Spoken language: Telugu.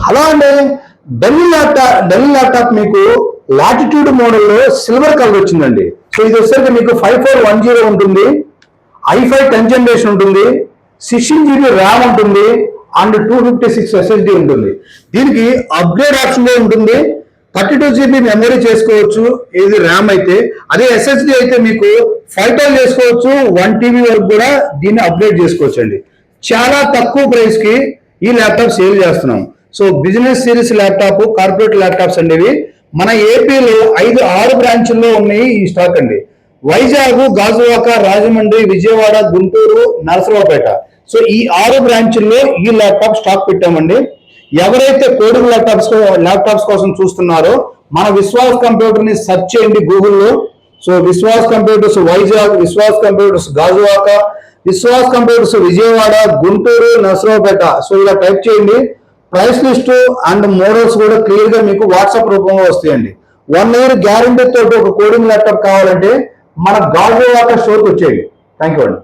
హలో అండి, డెల్ ల్యాప్టాప్ మీకు లాటిట్యూడ్ మోడల్లో సిల్వర్ కలర్ వచ్చిందండి. సో ఇది వచ్చేసరికి మీకు 5410 ఉంటుంది, i5 10th జనరేషన్ ఉంటుంది, 16 GB ర్యామ్ ఉంటుంది అండ్ 256 SSD ఉంటుంది. దీనికి అప్గ్రేడ్ ఆప్షన్ ఉంటుంది. 32 GB మెమరీ చేసుకోవచ్చు ఇది ర్యామ్ అయితే. అదే SSD అయితే మీకు 5 TB చేసుకోవచ్చు, 1 TB వరకు కూడా దీన్ని అప్గ్రేడ్ చేసుకోవచ్చు అండి. చాలా తక్కువ ప్రైస్ కి ఈ ల్యాప్టాప్ సేల్ చేస్తున్నాం. So business series laptop, corporate laptops అండి. మన ఏపీలో 5-6 బ్రాంచుల్లో ఉన్నాయి ఈ స్టాక్ అండి. వైజాగ్, గాజువాక, రాజమండ్రి, విజయవాడ, గుంటూరు, నరసరావుపేట. సో ఈ 6 బ్రాంచుల్లో ఈ ల్యాప్టాప్ స్టాక్ పెట్టామండి. ఎవరైతే కోడింగ్ ల్యాప్టాప్స్ కోసం చూస్తున్నారో మన విశ్వాస్ కంప్యూటర్ ని సెర్చ్ చేయండి గూగుల్లో. So Vishwas computers Vizag, Vishwas computers Gajuwaka, Vishwas computers Vijayawada, Guntur, Narasaraopet. So ఇలా టైప్ చేయండి. ప్రైస్ లిస్ట్ అండ్ మోడల్స్ కూడా క్లియర్ గా మీకు వాట్సాప్ రూపంలో వస్తాయండి. 1 year గ్యారంటీ తోటి ఒక కోడింగ్ ల్యాప్టాప్ కావాలంటే మన గాజువాక స్టోర్కి వచ్చేయండి. థ్యాంక్ యూ అండి.